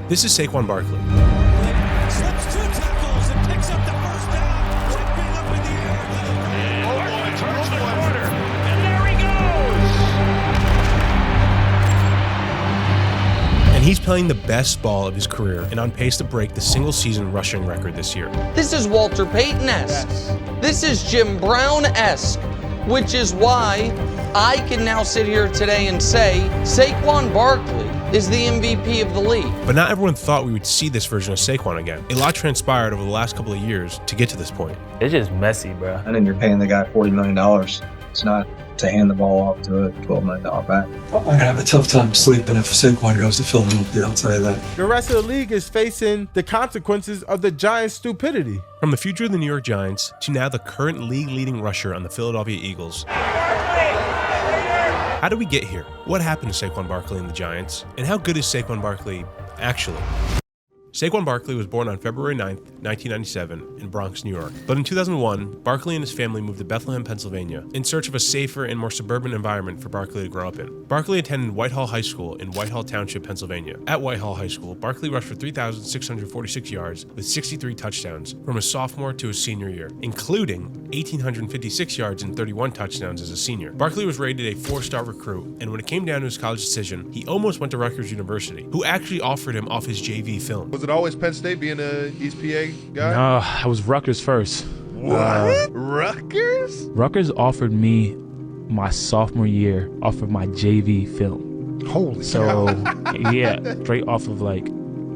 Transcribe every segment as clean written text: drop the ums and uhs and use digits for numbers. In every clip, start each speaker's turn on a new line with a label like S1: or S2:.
S1: This is Saquon Barkley.
S2: Slips 2 tackles and picks up the first down. Chipping up in the air.
S3: And turns the corner. And there he goes.
S1: And he's playing the best ball of his career and on pace to break the single-season rushing record this year.
S4: This is Walter Payton-esque. This is Jim Brown-esque, which is why I can now sit here today and say Saquon Barkley is the MVP of the league.
S1: But not everyone thought we would see this version of Saquon again. A lot transpired over the last couple of years to get to this point.
S5: It's just messy, bro.
S6: And then you're paying the guy $40 million. It's not to hand the ball off to a $12 million back.
S7: I'm going to have a tough time sleeping if Saquon goes to Philadelphia, I'll tell you that.
S8: The rest of the league is facing the consequences of the Giants' stupidity.
S1: From the future of the New York Giants to now the current league-leading rusher on the Philadelphia Eagles. How did we get here? What happened to Saquon Barkley and the Giants? And how good is Saquon Barkley actually? Saquon Barkley was born on February 9th, 1997 in Bronx, New York. But in 2001, Barkley and his family moved to Bethlehem, Pennsylvania in search of a safer and more suburban environment for Barkley to grow up in. Barkley attended Whitehall High School in Whitehall Township, Pennsylvania. At Whitehall High School, Barkley rushed for 3,646 yards with 63 touchdowns from his sophomore to his senior year, including 1,856 yards and 31 touchdowns as a senior. Barkley was rated a 4-star recruit, and when it came down to his college decision, he almost went to Rutgers University, who actually offered him off his JV film.
S9: Was it always Penn State being a East PA guy?
S5: No, I was Rutgers first.
S9: What? Rutgers?
S5: Rutgers offered me my sophomore year off of my JV film.
S9: Holy
S5: So, yeah, straight off of like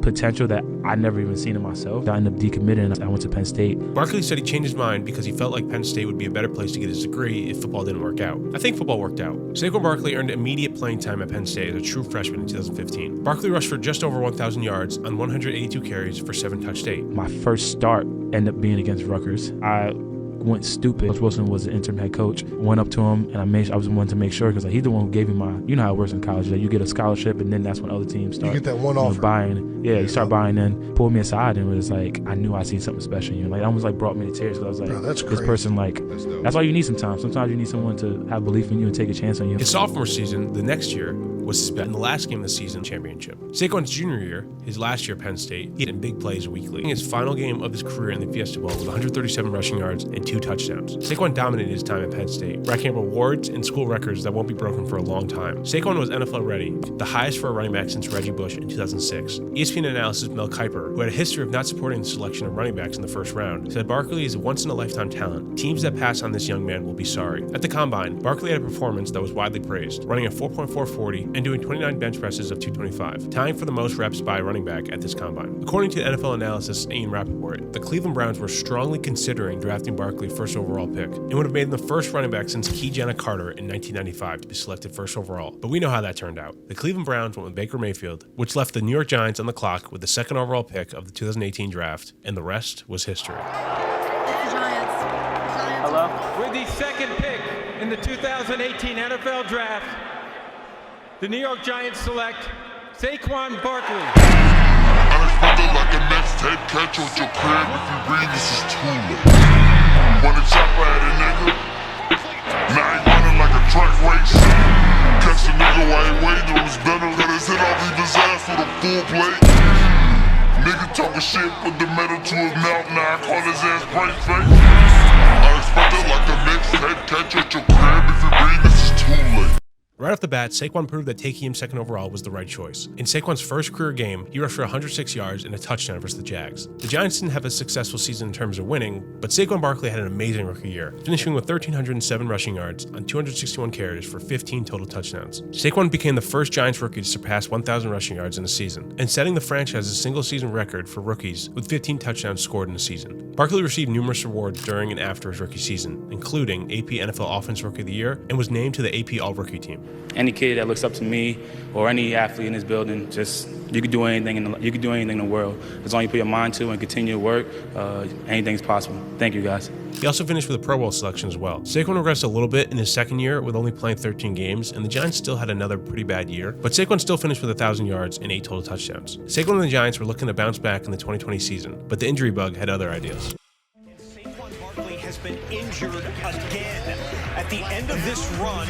S5: potential that I never even seen in myself. I ended up decommitting. I went to Penn State.
S1: Barkley said he changed his mind because he felt like Penn State would be a better place to get his degree if football didn't work out. I think football worked out. Saquon Barkley earned immediate playing time at Penn State as a true freshman in 2015. Barkley rushed for just over 1,000 yards on 182 carries for 7 touchdowns.
S5: My first start ended up being against Rutgers. I went stupid. Coach Wilson was the interim head coach. Went up to him and I was wanting to make sure because he's the one who gave me my. You know how it works in college. That you get a scholarship and then that's when other teams start.
S9: You get that one offer.
S5: Buying. Yeah, you start buying in. Pulled me aside and was like, I knew I seen something special in you. Like, it almost like brought me to tears because I was like,
S9: Bro, that's
S5: this
S9: crazy.
S5: person like. That's all you need sometimes. Sometimes you need someone to have belief in you and take a chance on you.
S1: His sophomore season, the next year, was his best in the last game of the season championship. Saquon's junior year, his last year at Penn State, he had big plays weekly. His final game of his career in the Fiesta Bowl with 137 rushing yards and 2 touchdowns. Saquon dominated his time at Penn State, racking up awards and school records that won't be broken for a long time. Saquon was NFL ready, the highest for a running back since Reggie Bush in 2006. ESPN analyst Mel Kiper, who had a history of not supporting the selection of running backs in the first round, said Barkley is a once-in-a-lifetime talent. Teams that pass on this young man will be sorry. At the Combine, Barkley had a performance that was widely praised, running a 4.440 and doing 29 bench presses of 225, tying for the most reps by a running back at this Combine. According to NFL analyst Ian Rappaport, the Cleveland Browns were strongly considering drafting Barkley first overall pick, and would have made him the first running back since Keejanet Carter in 1995 to be selected first overall. But we know how that turned out. The Cleveland Browns went with Baker Mayfield, which left the New York Giants on the clock with the second overall pick of the 2018 draft, and the rest was history.
S5: Hello?
S10: With the second pick in the 2018 NFL Draft, the New York Giants select Saquon Barkley.
S11: Unexpected like a mixtape, catch with your crib. If you read, this is too late. Wanna chop at a nigga? Now I ain't running like a track race. Catch a nigga while he waiting on his better. Cut his head off, leave his ass with a full plate. Nigga talking shit, put the metal to his mouth. Now I call his ass bright face. Unexpected like a mixtape, catch with your crib. If you read, this is too late.
S1: Right off the bat, Saquon proved that taking him second overall was the right choice. In Saquon's first career game, he rushed for 106 yards and a touchdown versus the Jags. The Giants didn't have a successful season in terms of winning, but Saquon Barkley had an amazing rookie year, finishing with 1,307 rushing yards on 261 carries for 15 total touchdowns. Saquon became the first Giants rookie to surpass 1,000 rushing yards in a season, and setting the franchise's single-season record for rookies with 15 touchdowns scored in a season. Barkley received numerous awards during and after his rookie season, including AP NFL Offensive Rookie of the Year, and was named to the AP All-Rookie team.
S12: Any kid that looks up to me or any athlete in this building, just you can do anything in the world. As long as you put your mind to it and continue to work, anything's possible. Thank you, guys.
S1: He also finished with a Pro Bowl selection as well. Saquon regressed a little bit in his second year with only playing 13 games, and the Giants still had another pretty bad year, but Saquon still finished with 1,000 yards and 8 total touchdowns. Saquon and the Giants were looking to bounce back in the 2020 season, but the injury bug had other ideas.
S2: Saquon Barkley has been injured again. At the end of this run,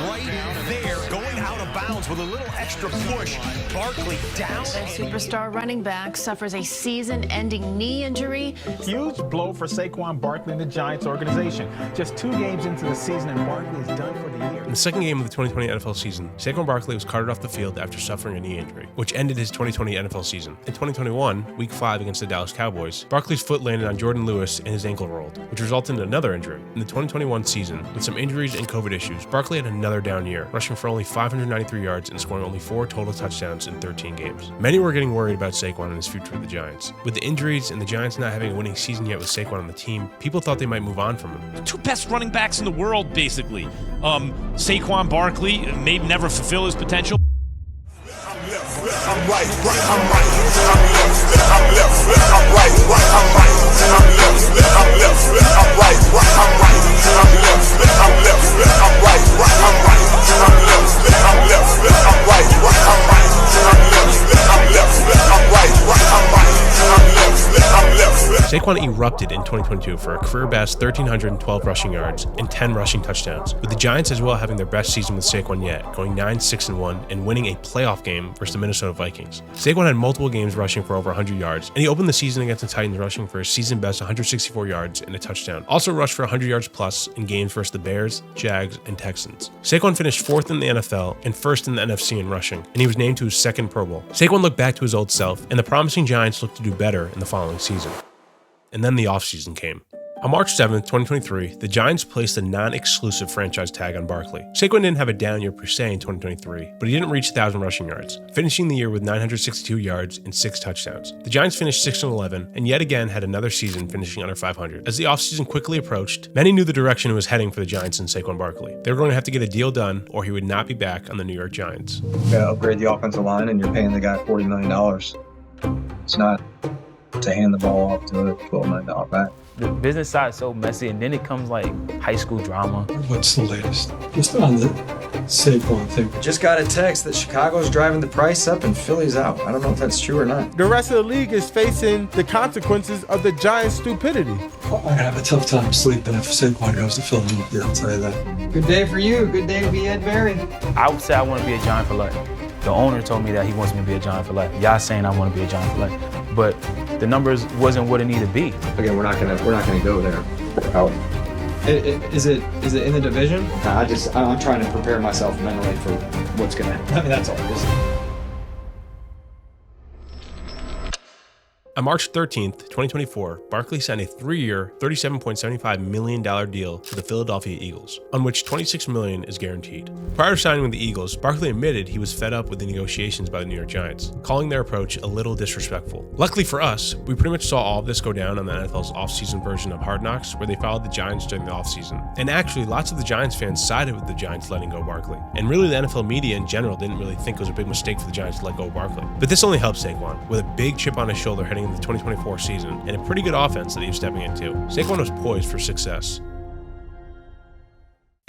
S2: right there, going out of bounds. bounds with a little extra push. Barkley down.
S13: The superstar running back suffers a season-ending knee injury.
S14: Huge blow for Saquon Barkley and the Giants organization. Just 2 games into the season, and Barkley is done for the year.
S1: In the second game of the 2020 NFL season, Saquon Barkley was carted off the field after suffering a knee injury, which ended his 2020 NFL season. In 2021, Week 5 against the Dallas Cowboys, Barkley's foot landed on Jordan Lewis and his ankle rolled, which resulted in another injury. In the 2021 season, with some injuries and COVID issues, Barkley had another down year, rushing for only 593 yards and scoring only 4 total touchdowns in 13 games. Many were getting worried about Saquon and his future with the Giants. With the injuries and the Giants not having a winning season yet with Saquon on the team, people thought they might move on from him.
S15: The 2 best running backs in the world, basically. Saquon Barkley may never fulfill his potential.
S11: I'm right, I'm right, I'm left, I'm left, I'm right, I'm right, I'm left, I'm left, I'm right, I'm right, I'm left, I'm left, I'm right, I'm right, I'm left, I'm left, I'm right, I'm right, I'm left, I'm right, I'm right, I'm left.
S1: Saquon erupted in 2022 for a career-best 1,312 rushing yards and 10 rushing touchdowns, with the Giants as well having their best season with Saquon yet, going 9-6-1 and winning a playoff game versus the Minnesota Vikings. Saquon had multiple games rushing for over 100 yards, and he opened the season against the Titans rushing for a season-best 164 yards and a touchdown. Also rushed for 100 yards plus in games versus the Bears, Jags, and Texans. Saquon finished 4th in the NFL and 1st in the NFC in rushing, and he was named to his 2nd Pro Bowl. Saquon looked back to his old self, and the promising Giants looked to do better in the following season. And then the offseason came. On March 7th, 2023, the Giants placed a non-exclusive franchise tag on Barkley. Saquon didn't have a down year per se in 2023, but he didn't reach 1,000 rushing yards, finishing the year with 962 yards and 6 touchdowns. The Giants finished 6-11, and yet again had another season finishing under 500. As the offseason quickly approached, many knew the direction it was heading for the Giants and Saquon Barkley. They were going to have to get a deal done, or he would not be back on the New York Giants.
S6: You gotta upgrade the offensive line, and you're paying the guy $40 million. It's not to hand the ball off to a $12 million back.
S5: The business side is so messy, and then it comes like high school drama.
S7: What's the latest? Just on the Saquon thing.
S16: Just got a text that Chicago's driving the price up and Philly's out. I don't know if that's true or not.
S8: The rest of the league is facing the consequences of the Giants' stupidity.
S7: I'm gonna have a tough time sleeping if Saquon goes to Philadelphia, I'll tell you that.
S16: Good day for you. Good day to be Ed Berry.
S5: I would say I want to be a Giant for life. The owner told me that he wants me to be a Giant for life. Y'all saying I want to be a Giant for life, but the numbers wasn't what it needed to be.
S16: Again, we're not gonna go there. Out. Is it in the division? I'm trying to prepare myself mentally for what's gonna happen. I mean, that's all it is.
S1: On March 13th, 2024, Barkley signed a 3-year, $37.75 million deal to the Philadelphia Eagles, on which $26 million is guaranteed. Prior to signing with the Eagles, Barkley admitted he was fed up with the negotiations by the New York Giants, calling their approach a little disrespectful. Luckily for us, we pretty much saw all of this go down on the NFL's offseason version of Hard Knocks, where they followed the Giants during the offseason. And actually, lots of the Giants fans sided with the Giants letting go Barkley. And really, the NFL media in general didn't really think it was a big mistake for the Giants to let go of Barkley. But this only helped Saquon, with a big chip on his shoulder heading into the 2024 season and a pretty good offense that he was stepping into. Saquon was poised for success.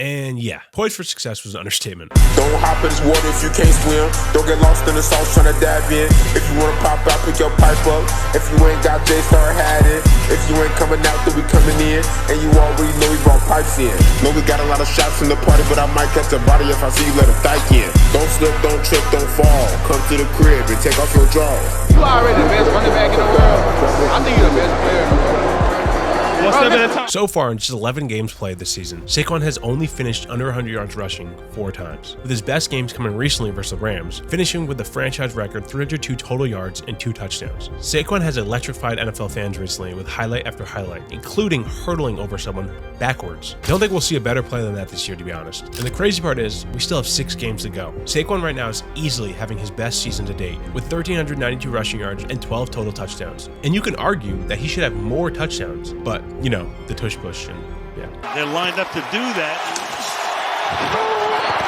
S1: And yeah, poised for success was an understatement.
S11: Don't hop in this water if you can't swim. Don't get lost in the sauce trying to dive in. If you wanna pop out, pick your pipe up. If you ain't got J, start hiding. If you ain't coming out, then we coming in. And you already know we brought pipes in. Know we got a lot of shots in the party, but I might catch a body if I see you let a dyke in. Don't slip, don't trip, don't fall. Come to the crib and take off your drawers.
S17: You already the best running back in the world. I think you're the best player in the world.
S1: So far, in just 11 games played this season, Saquon has only finished under 100 yards rushing 4 times, with his best games coming recently versus the Rams, finishing with the franchise record 302 total yards and 2 touchdowns. Saquon has electrified NFL fans recently with highlight after highlight, including hurdling over someone backwards. I don't think we'll see a better play than that this year, to be honest. And the crazy part is, we still have 6 games to go. Saquon right now is easily having his best season to date, with 1,392 rushing yards and 12 total touchdowns. And you can argue that he should have more touchdowns, but you know, the tush push and yeah.
S3: They're lined up to do that.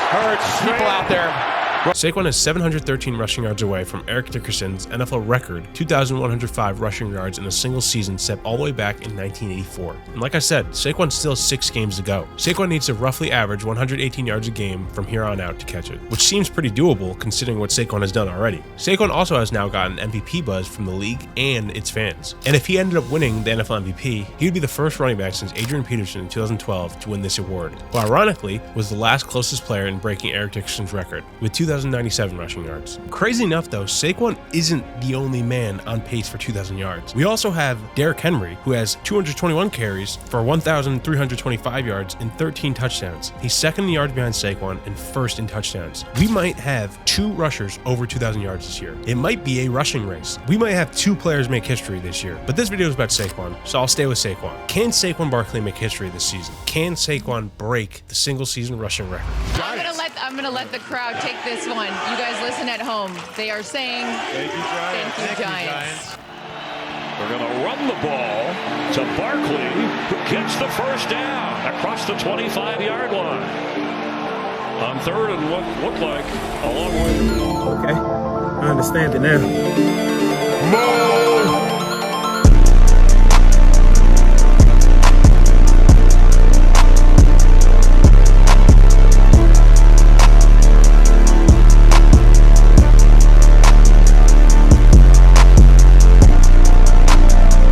S17: Hurts people out there.
S1: Saquon is 713 rushing yards away from Eric Dickerson's NFL record 2,105 rushing yards in a single season set all the way back in 1984. And like I said, Saquon still has 6 games to go. Saquon needs to roughly average 118 yards a game from here on out to catch it, which seems pretty doable considering what Saquon has done already. Saquon also has now gotten MVP buzz from the league and its fans. And if he ended up winning the NFL MVP, he would be the first running back since Adrian Peterson in 2012 to win this award, who ironically was the last closest player in breaking Eric Dickerson's record, with 2,000 2,097 rushing yards. Crazy enough though, Saquon isn't the only man on pace for 2,000 yards. We also have Derrick Henry, who has 221 carries for 1,325 yards and 13 touchdowns. He's second in yards behind Saquon and first in touchdowns. We might have 2 rushers over 2,000 yards this year. It might be a rushing race. We might have 2 players make history this year. But this video is about Saquon, so I'll stay with Saquon. Can Saquon Barkley make history this season? Can Saquon break the single season rushing record?
S18: I'm gonna let the crowd take this one. You guys listen at home. They are saying thank you, Giants.
S3: We're going to run the ball to Barkley, who gets the first down across the 25-yard line. On third and what looked like a long way to go.
S8: Okay, I understand it now.